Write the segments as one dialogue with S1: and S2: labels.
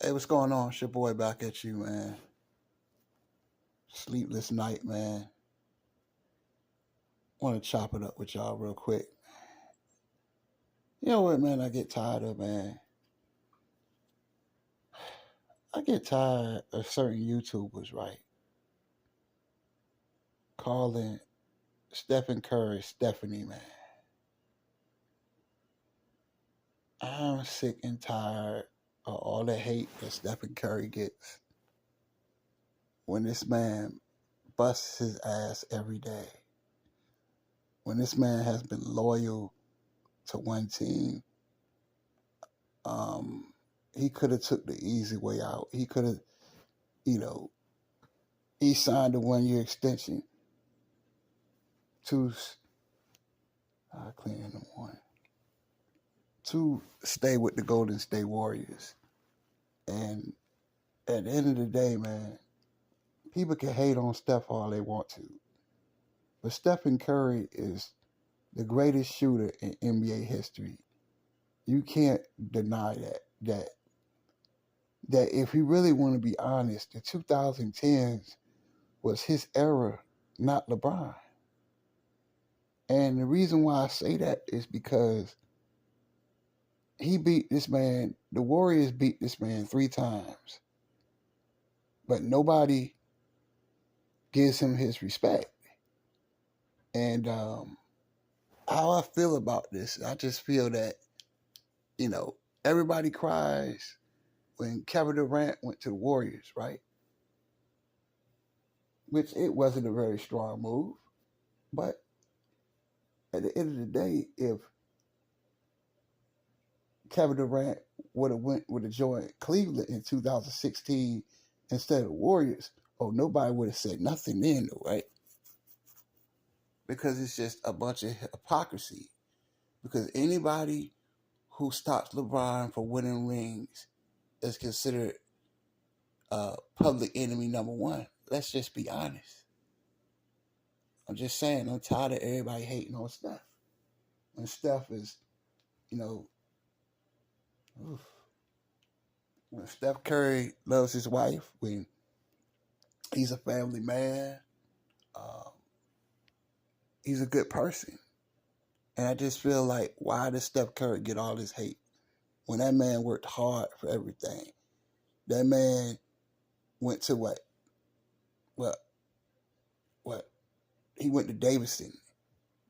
S1: Hey, what's going on? It's your boy back at you, man. Sleepless night, man. Want to chop it up with y'all real quick. You know what, man? I get tired of, man. I get tired of certain YouTubers, right? Calling Stephen Curry Stephanie, man. I'm sick and tired of all the hate that Stephen Curry gets when this man busts his ass every day. When this man has been loyal to one team, um, he could have took the easy way out. He could have, you know, he signed a 1 year extension to clean in the morning to stay with the Golden State Warriors. And at the end of the day, man, people can hate on Steph all they want to, but Stephen Curry is the greatest shooter in NBA history. You can't deny that. That if you really want to be honest, the 2010s was his era, not LeBron. And the reason why I say that is because he beat this man, the Warriors beat this man 3 times, but nobody gives him his respect. And how I feel about this, I just feel that, you know, everybody cries when Kevin Durant went to the Warriors, right? Which it wasn't a very strong move. But at the end of the day, if Kevin Durant would have joined Cleveland in 2016 instead of the Warriors, oh, nobody would have said nothing then, though, right? Because it's just a bunch of hypocrisy. Because anybody who stops LeBron from winning rings is considered public enemy number one. Let's just be honest. I'm just saying, I'm tired of everybody hating on Steph. When Steph is, you know, oof, when Steph Curry loves his wife, when he's a family man, um, he's a good person. And I just feel like, why does Steph Curry get all this hate? When that man worked hard for everything. That man went to what? What? What? He went to Davidson.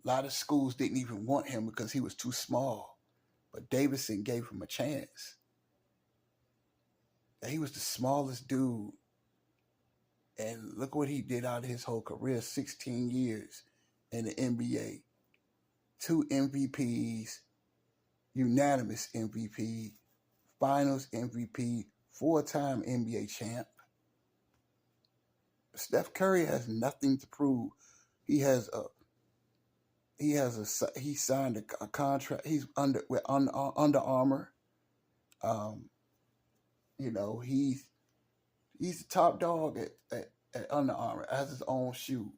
S1: A lot of schools didn't even want him because he was too small. But Davidson gave him a chance. And he was the smallest dude. And look what he did out of his whole career, 16 years in the NBA. 2 MVPs, unanimous MVP, finals MVP, 4-time NBA champ. Steph Curry has nothing to prove. He has a he signed a contract. He's with Under Armour. Um, you know, he's the top dog at Under Armour, has his own shoe.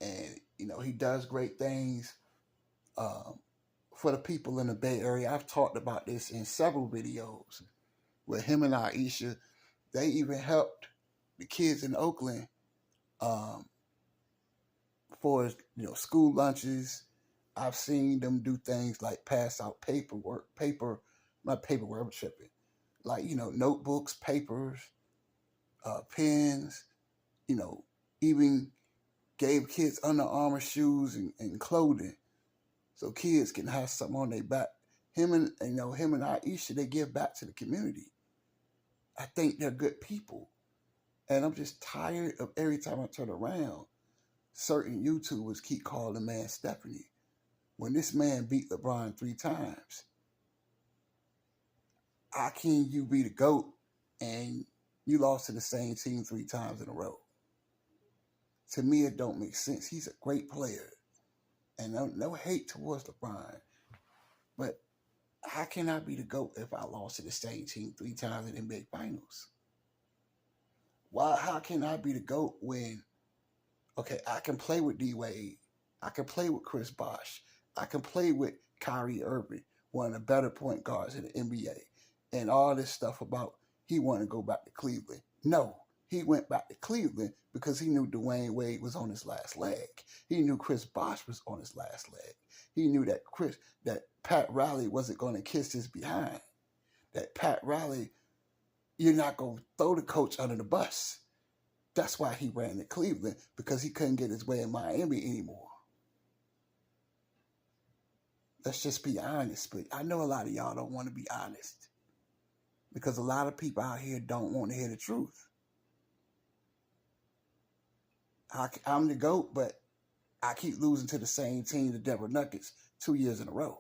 S1: And, you know, he does great things um, for the people in the Bay Area. I've talked about this in several videos with him and Aisha. They even helped the kids in Oakland um, for, you know, school lunches. I've seen them do things like pass out not paperwork, I'm tripping. Like, you know, notebooks, papers, pens, you know, even gave kids Under Armour shoes and clothing so kids can have something on their back. Him and Aisha, they give back to the community. I think they're good people. And I'm just tired of every time I turn around, certain YouTubers keep calling the man Stephanie. When this man beat LeBron 3 times, how can you be the GOAT and you lost to the same team 3 times in a row? To me, it don't make sense. He's a great player. And no hate towards LeBron. But how can I be the GOAT if I lost to the same team 3 times in NBA Finals? Why? How can I be the GOAT when, okay, I can play with D Wade, I can play with Chris Bosh, I can play with Kyrie Irving. one of the better point guards in the NBA. And all this stuff about he wanted to go back to Cleveland. No, he went back to Cleveland because he knew Dwayne Wade was on his last leg. He knew Chris Bosh was on his last leg. He knew that Pat Riley wasn't going to kiss his behind. That Pat Riley, you're not going to throw the coach under the bus. That's why he ran to Cleveland, because he couldn't get his way in Miami anymore. Let's just be honest. But I know a lot of y'all don't want to be honest, because a lot of people out here don't want to hear the truth. I'm the GOAT, but I keep losing to the same team, the Denver Nuggets, 2 years in a row.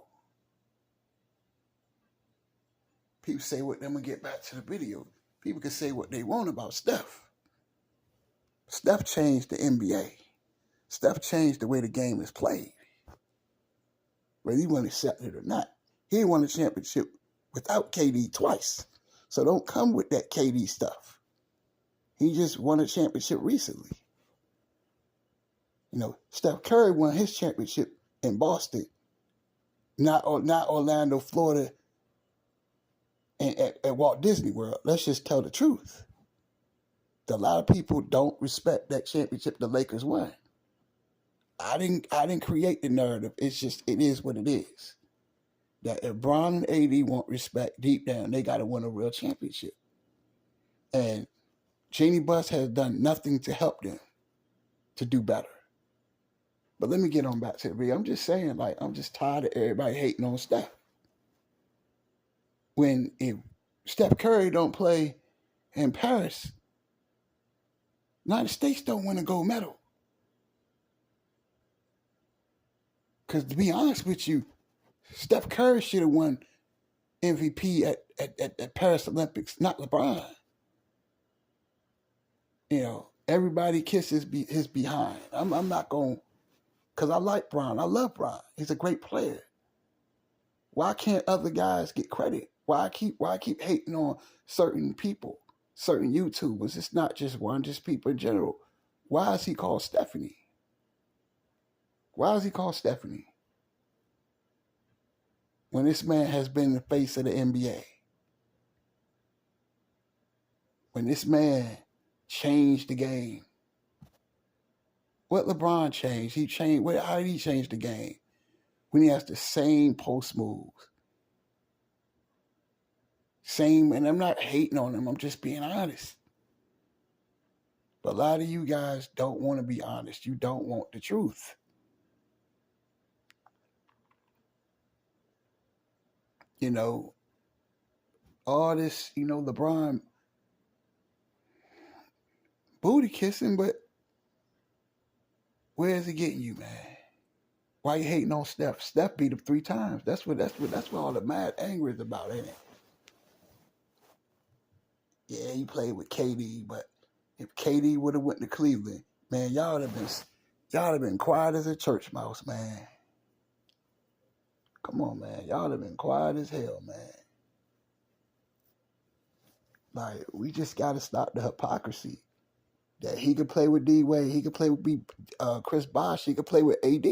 S1: People say what, I'm going to get back to the video. People can say what they want about Steph. Steph changed the NBA. Steph changed the way the game is played. Whether you want to accept it or not. He won a championship without KD twice. So don't come with that KD stuff. He just won a championship recently. You know, Steph Curry won his championship in Boston, not Orlando, Florida, and at Walt Disney World. Let's just tell the truth. A lot of people don't respect that championship the Lakers won. I didn't create the narrative. It's just, it is what it is. That if Bron and AD want respect deep down, they got to win a real championship. And Jeannie Buss has done nothing to help them to do better. But let me get on back to the video. I'm just saying, like, I'm just tired of everybody hating on Steph. If Steph Curry don't play in Paris, United States don't win a gold medal. Because to be honest with you, Steph Curry should have won MVP at Paris Olympics, not LeBron. You know, everybody kisses his behind. I'm not going, because I like Bron. I love Bron. He's a great player. Why can't other guys get credit? Why I keep hating on certain people, certain YouTubers? It's not just one, just people in general. Why is he called Stephanie? Why is he called Stephanie? When this man has been the face of the NBA. When this man changed the game. What LeBron changed? How did he change the game? When he has the same post moves. Same, and I'm not hating on him, I'm just being honest. But a lot of you guys don't want to be honest. You don't want the truth. You know, all this, LeBron booty kissing, but where is he getting you, man? Why you hating on Steph? Steph beat him 3 times. That's what all the mad anger is about, ain't it? Yeah, he played with KD, but if KD would have went to Cleveland, man, y'all would have been quiet as a church mouse, man. Come on, man. Y'all have been quiet as hell, man. Like, we just got to stop the hypocrisy. That he could play with D-Wade, he could play with Chris Bosh, he could play with AD.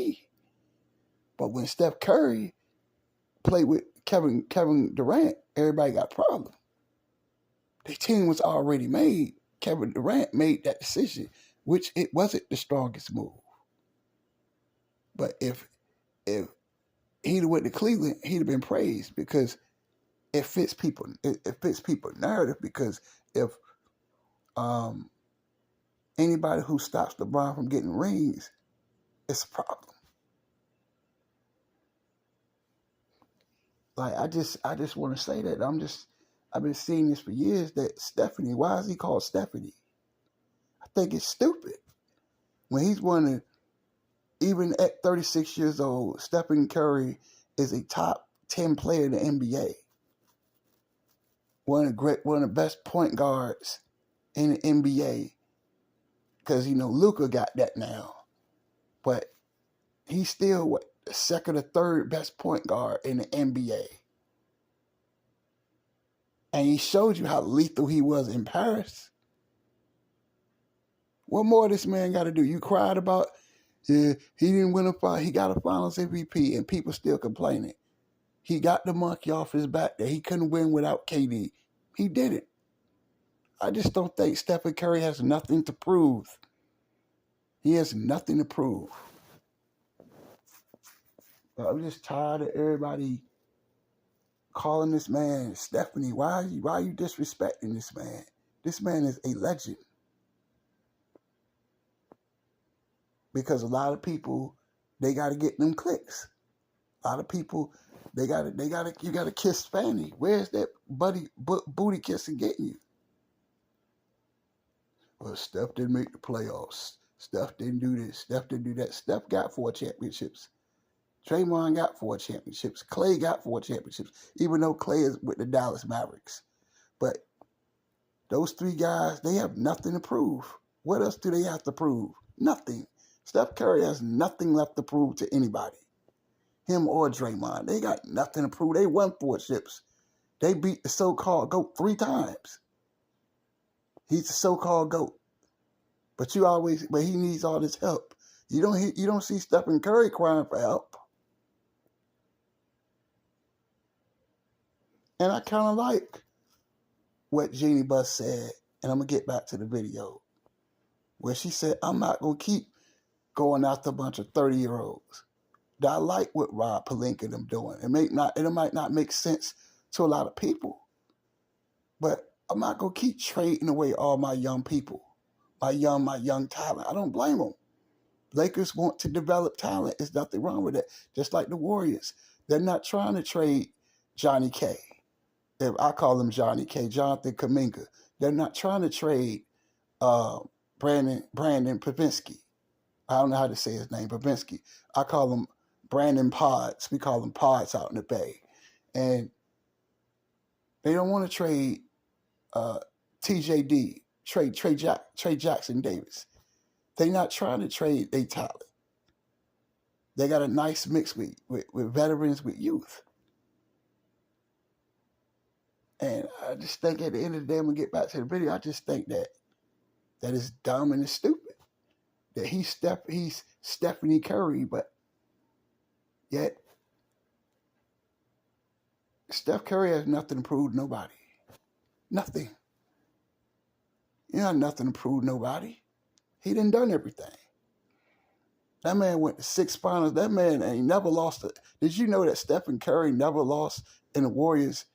S1: But when Steph Curry played with Kevin Durant, everybody got a problem. The team was already made. Kevin Durant made that decision, which it wasn't the strongest move. But if he'd have went to Cleveland, he'd have been praised because it fits people. It fits people's narrative, because if anybody who stops LeBron from getting rings, it's a problem. Like, I just want to say that I've been seeing this for years, that Stephanie, why is he called Stephanie? I think it's stupid. When he's winning, even at 36 years old, Stephen Curry is a top 10 player in the NBA. One of the best point guards in the NBA. Because, Luka got that now. But he's still, the second or third best point guard in the NBA. And he showed you how lethal he was in Paris. What more this man got to do? You cried about, yeah, he didn't win he got a finals MVP, and people still complaining. He got the monkey off his back that he couldn't win without KD. He did it. I just don't think Stephen Curry has nothing to prove. He has nothing to prove. But I'm just tired of everybody calling this man Stephanie. Why are you disrespecting this man? This man is a legend. Because a lot of people, they got to get them clicks. A lot of people, you got to kiss Fanny. Where's that booty kissing getting you? Well, Steph didn't make the playoffs. Steph didn't do this. Steph didn't do that. Steph got 4 championships. Draymond got 4 championships. Clay got 4 championships, even though Clay is with the Dallas Mavericks. But those 3 guys, they have nothing to prove. What else do they have to prove? Nothing. Steph Curry has nothing left to prove to anybody. Him or Draymond. They got nothing to prove. They won 4 chips. They beat the so-called GOAT 3 times. He's the so-called GOAT. But he needs all this help. You don't see Stephen Curry crying for help. And I kind of like what Jeannie Buss said, and I'm going to get back to the video, where she said, I'm not going to keep going after a bunch of 30-year-olds. I like what Rob Pelinka them doing. It might not make sense to a lot of people, but I'm not going to keep trading away all my young people, my young talent. I don't blame them. Lakers want to develop talent. There's nothing wrong with it. Just like the Warriors. They're not trying to trade Johnny K. I call him Johnny K. Jonathan Kuminga. They're not trying to trade Brandon Pavinsky. I don't know how to say his name, Pavinsky. I call him Brandon Pods. We call him Pods out in the Bay. And they don't want to trade TJD, trade Jackson Davis. They're not trying to trade their talent. They got a nice mix with veterans, with youth. And I just think at the end of the day, I'm going to get back to the video, I just think that is dumb and it's stupid. That he's Stephanie Curry, but yet Steph Curry has nothing to prove to nobody. Nothing. He has nothing to prove to nobody. He done everything. That man went to 6 finals. That man ain't never lost it. Did you know that Stephen Curry never lost in the Warriors?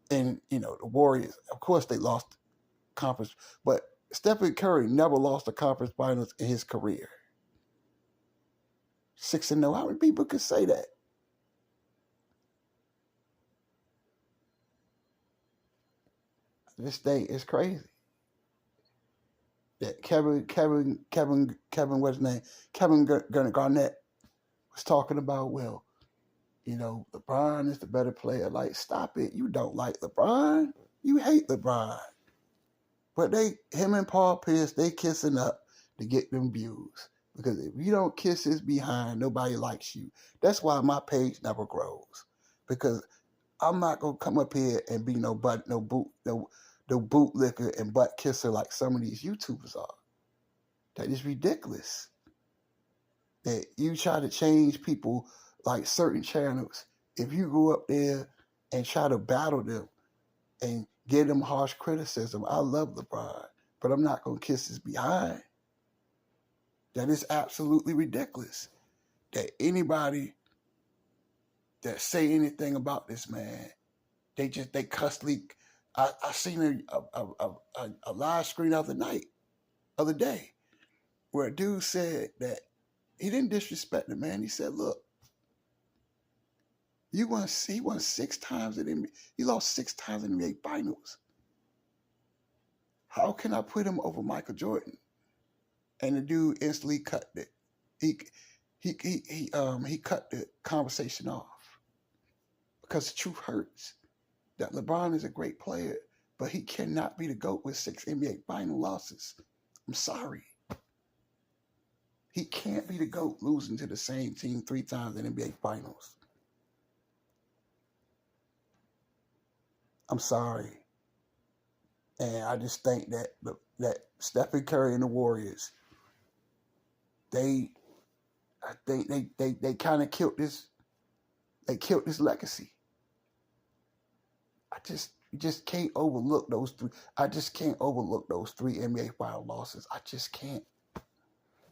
S1: And, the Warriors, of course, they lost conference. But Stephen Curry never lost a conference finals in his career. 6-0. How many people could say that? This thing is crazy. That Kevin, what's his name? Kevin Garnett was talking about, well, LeBron is the better player. Like, stop it. You don't like LeBron. You hate LeBron. But him and Paul Pierce, they kissing up to get them views. Because if you don't kiss his behind, nobody likes you. That's why my page never grows. Because I'm not gonna come up here and be no bootlicker and butt kisser like some of these YouTubers are. That is ridiculous. That you try to change people like certain channels. If you go up there and try to battle them and give them harsh criticism, I love LeBron, but I'm not gonna kiss his behind. That is absolutely ridiculous. That anybody that say anything about this man, they cuss leak. I seen a live screen the other day, where a dude said that he didn't disrespect the man. He said, look, he won 6 times in the NBA. He lost 6 times in the NBA finals. How can I put him over Michael Jordan? And the dude instantly cut it. He cut the conversation off. Because the truth hurts. That LeBron is a great player, but he cannot be the GOAT with 6 NBA final losses. I'm sorry. He can't be the GOAT losing to the same team 3 times in NBA finals. I'm sorry. And I just think that Stephen Curry and the Warriors, I think they kind of killed this. They killed this legacy. just can't overlook those three. I just can't overlook those three NBA final losses. I just can't.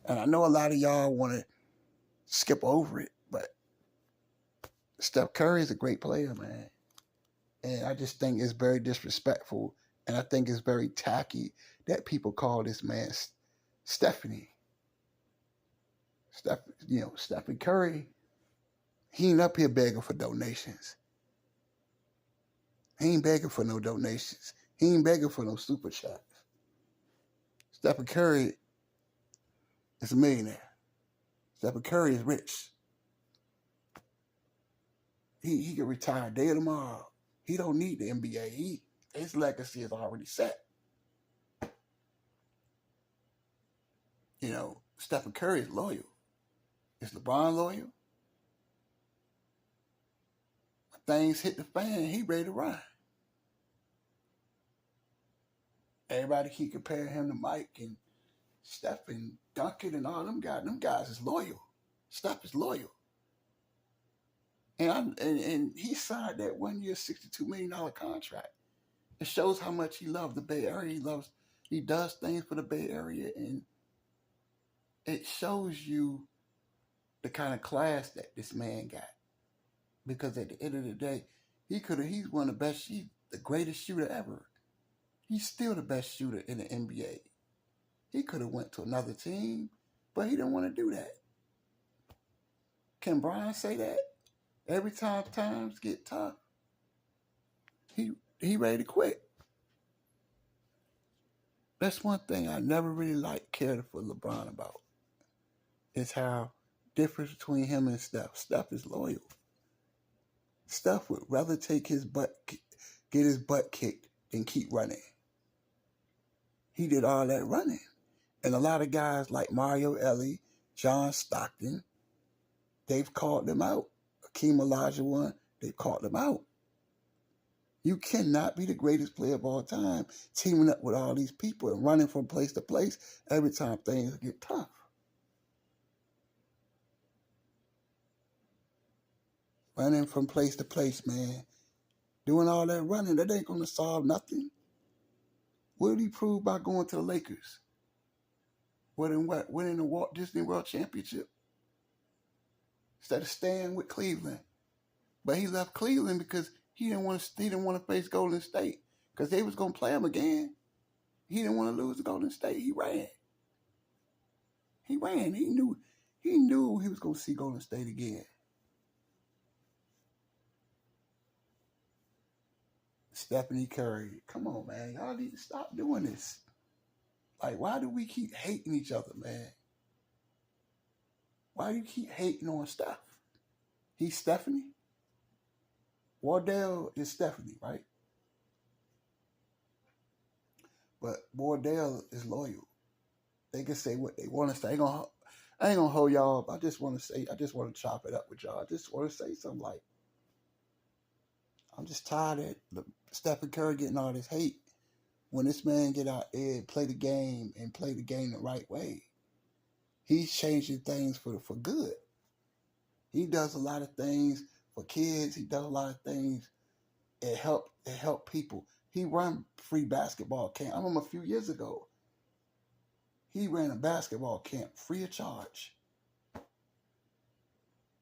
S1: And I know a lot of y'all want to skip over it, but Steph Curry is a great player, man. And I just think it's very disrespectful, and I think it's very tacky that people call this man Stephanie. Stephen Curry, he ain't up here begging for donations. He ain't begging for no donations. He ain't begging for no super chats. Stephen Curry is a millionaire. Stephen Curry is rich. He can retire day or tomorrow. He don't need the NBA. His legacy is already set. Stephen Curry is loyal. Is LeBron loyal? When things hit the fan, he ready to run. Everybody keep comparing him to Mike and Steph and Duncan and all them guys. Them guys is loyal. Steph is loyal. And he signed that 1 year, $62 million contract. It shows how much he loves the Bay Area. He does things for the Bay Area, and it shows you the kind of class that this man got. Because at the end of the day, he's one of the best, he's the greatest shooter ever. He's still the best shooter in the NBA. He could have went to another team, but he didn't want to do that. Can Brian say that? Every time times get tough, he ready to quit. That's one thing I never really cared for LeBron about. Is how difference between him and Steph. Steph is loyal. Steph would rather get his butt kicked than keep running. He did all that running. And a lot of guys like Mario Elie, John Stockton, they've called them out. Akeem Olajuwon, they've called them out. You cannot be the greatest player of all time teaming up with all these people and running from place to place every time things get tough. Running from place to place, man. Doing all that running, that ain't going to solve nothing. What did he prove by going to the Lakers? Winning the Walt Disney World Championship? Instead of staying with Cleveland. But he left Cleveland because he didn't want to face Golden State because they was going to play him again. He didn't want to lose to Golden State. He ran. He knew he was going to see Golden State again. Stephanie Curry, come on, man. Y'all need to stop doing this. Like, why do we keep hating each other, man? Why do you keep hating on Steph? He's Stephanie. Wardell is Stephanie, right? But Wardell is loyal. They can say what they want to say. I ain't gonna hold y'all up. I just want to chop it up with y'all. I just want to say something like, I'm just tired of Stephen Curry getting all this hate when this man get out there and play the game the right way. He's changing things for good. He does a lot of things for kids. He does a lot of things that help people. He run free basketball camp. I remember a few years ago, he ran a basketball camp free of charge.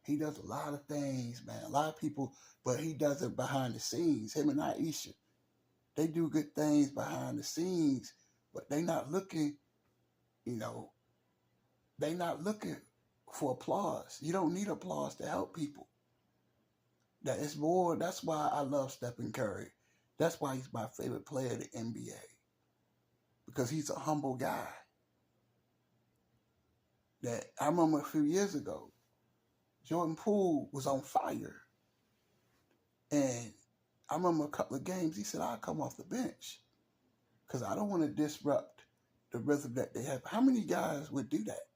S1: He does a lot of things, man. A lot of people, but he does it behind the scenes. Him and Aisha, they do good things behind the scenes, but they not looking, they not looking for applause. You don't need applause to help people. That's why I love Stephen Curry. That's why he's my favorite player in the NBA. Because he's a humble guy. That I remember a few years ago, Jordan Poole was on fire. And I remember a couple of games, he said, I'll come off the bench because I don't want to disrupt the rhythm that they have. How many guys would do that?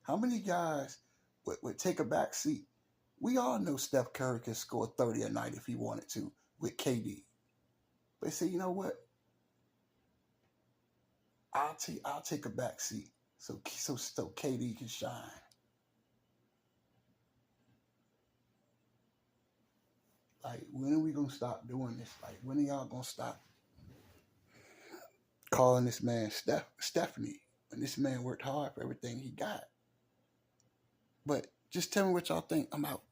S1: How many guys would take a back seat? We all know Steph Curry can score 30 a night if he wanted to with KD. But say, you know what? I'll take a back seat so KD can shine. Like, when are we gonna stop doing this? Like, when are y'all gonna stop calling this man Stephanie? When this man worked hard for everything he got. But just tell me what y'all think. I'm out.